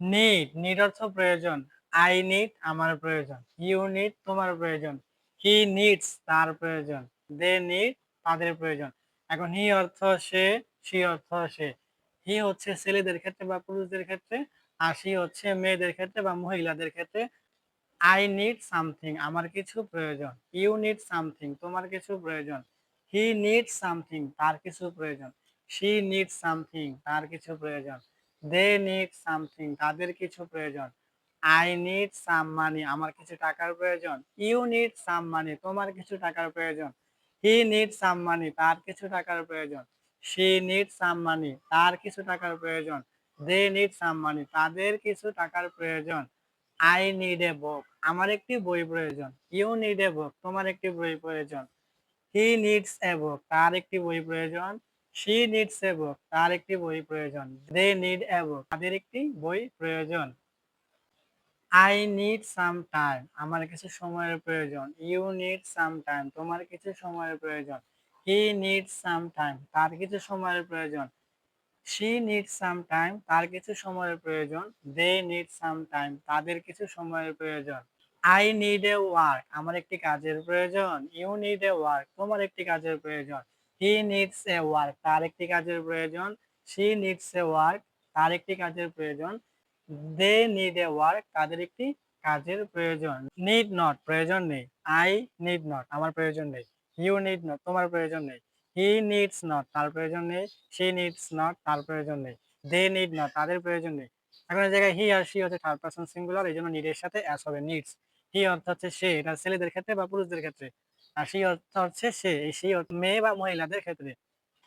Need অর্থ প্রয়োজন। I need আমার প্রয়োজন। ইউ নিড তোমার প্রয়োজন। হি নিডস তার প্রয়োজন। দে নিড তাদের প্রয়োজন। এখন হি অর্থ সে, সি অর্থ সে। হি হচ্ছে ছেলেদের ক্ষেত্রে বা পুরুষদের ক্ষেত্রে, আর সি হচ্ছে মেয়েদের ক্ষেত্রে বা মহিলাদের ক্ষেত্রে। আই নিড সামথিং আমার কিছু প্রয়োজন। ইউ নিড সামথিং তোমার কিছু প্রয়োজন। হি নিডস সামথিং তার কিছু প্রয়োজন। শি নিডস সামথিং তার কিছু প্রয়োজন। দে নিড সামথিং তাদের কিছু প্রয়োজন। আই নিড সাম মানি আমার কিছু টাকার প্রয়োজন। ইউ নিড সাম মানি তোমার কিছু টাকার প্রয়োজন। হি নিড সাম মানি তার কিছু টাকার প্রয়োজন। শি নিড সাম মানি তার কিছু টাকার প্রয়োজন। দে নিড সাম মানি তাদের কিছু টাকার প্রয়োজন। আই নিড এ বুক আমার একটি বই প্রয়োজন। ইউ নিড এ বুক তোমার একটি বই প্রয়োজন। হি নিডস এ বুক তার একটি বই প্রয়োজন। শি নিডস এ বুক তার একটি বই প্রয়োজন। দে নিড এ বুক তাদের একটি বই প্রয়োজন। আই নিড সাম টাইম আমার কিছু সময়ের প্রয়োজন। ইউ নিড সাম টাইম তোমার কিছু সময়ের প্রয়োজন। হি নিডস সাম টাইম তার কিছু সময়ের প্রয়োজন। শি নিডস সাম টাইম তার কিছু সময়ের প্রয়োজন। দে নিড সাম টাইম তাদের কিছু সময়ের প্রয়োজন। আই নিড এ ওয়ার্ক আমার একটি কাজের প্রয়োজন। ইউ নিড এ ওয়ার্ক তোমার একটি কাজের প্রয়োজন। হি নিডস এ ওয়ার্ক তার একটি কাজের প্রয়োজন। শি নিডস এ ওয়ার্ক তার একটি কাজের প্রয়োজন। দে নিড এ ওয়ার্ক তাদের একটি কাজের প্রয়োজন। নিড নট প্রয়োজন নেই। আই নিড নট আমার প্রয়োজন নেই। ইউ নিড নট তোমার প্রয়োজন নেই। হি নিডস নট তার প্রয়োজন নেই। শি নিডস নট তার প্রয়োজন নেই। দে নিড নট তাদের প্রয়োজন নেই। এখন এই জায়গায় হি আর শি হচ্ছে থার্ড পারসন সিঙ্গুলার, এই জন্য নিডের সাথে অ্যাস হবে নিডস। হি অর্থ হচ্ছে সে, এটা ছেলেদের ক্ষেত্রে বা পুরুষদের ক্ষেত্রে। আর শি অর্থ হচ্ছে সে, এই শি অর্থ মেয়ে বা মহিলাদের ক্ষেত্রে।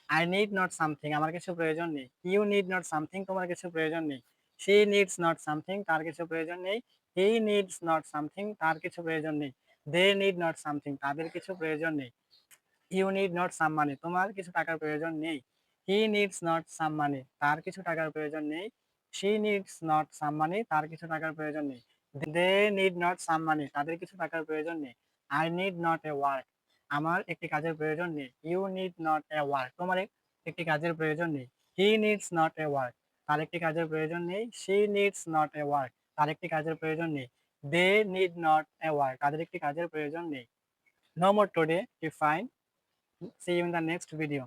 আই নিড নট সামথিং আমার কিছু প্রয়োজন নেই। ইউ নিড নট সামথিং তোমার কিছু প্রয়োজন নেই। শি নিডস নট সামথিং তার কিছু প্রয়োজন নেই। হি নিডস নট সামথিং তার কিছু প্রয়োজন নেই। দে নিড নট সামথিং তাদের কিছু প্রয়োজন নেই। ইউ নিড নট সাম মানি তোমার কিছু টাকার প্রয়োজন নেই। হি নিডস নট সাম মানি তার কিছু টাকার প্রয়োজন নেই। শি নিডস নট সাম মানি তার কিছু টাকার প্রয়োজন নেই। দে নিড নট সাম মানি তাদের কিছু টাকার প্রয়োজন নেই। I need not a work আমার একটি কাজের প্রয়োজন নেই। You need not a work তোমার একটি কাজের প্রয়োজন নেই। He needs not a work তার একটি কাজের প্রয়োজন নেই। She needs not a work তার একটি কাজের প্রয়োজন নেই। They need not a work তাদের একটি কাজের প্রয়োজন নেই। No more today. You fine. See you in the next video.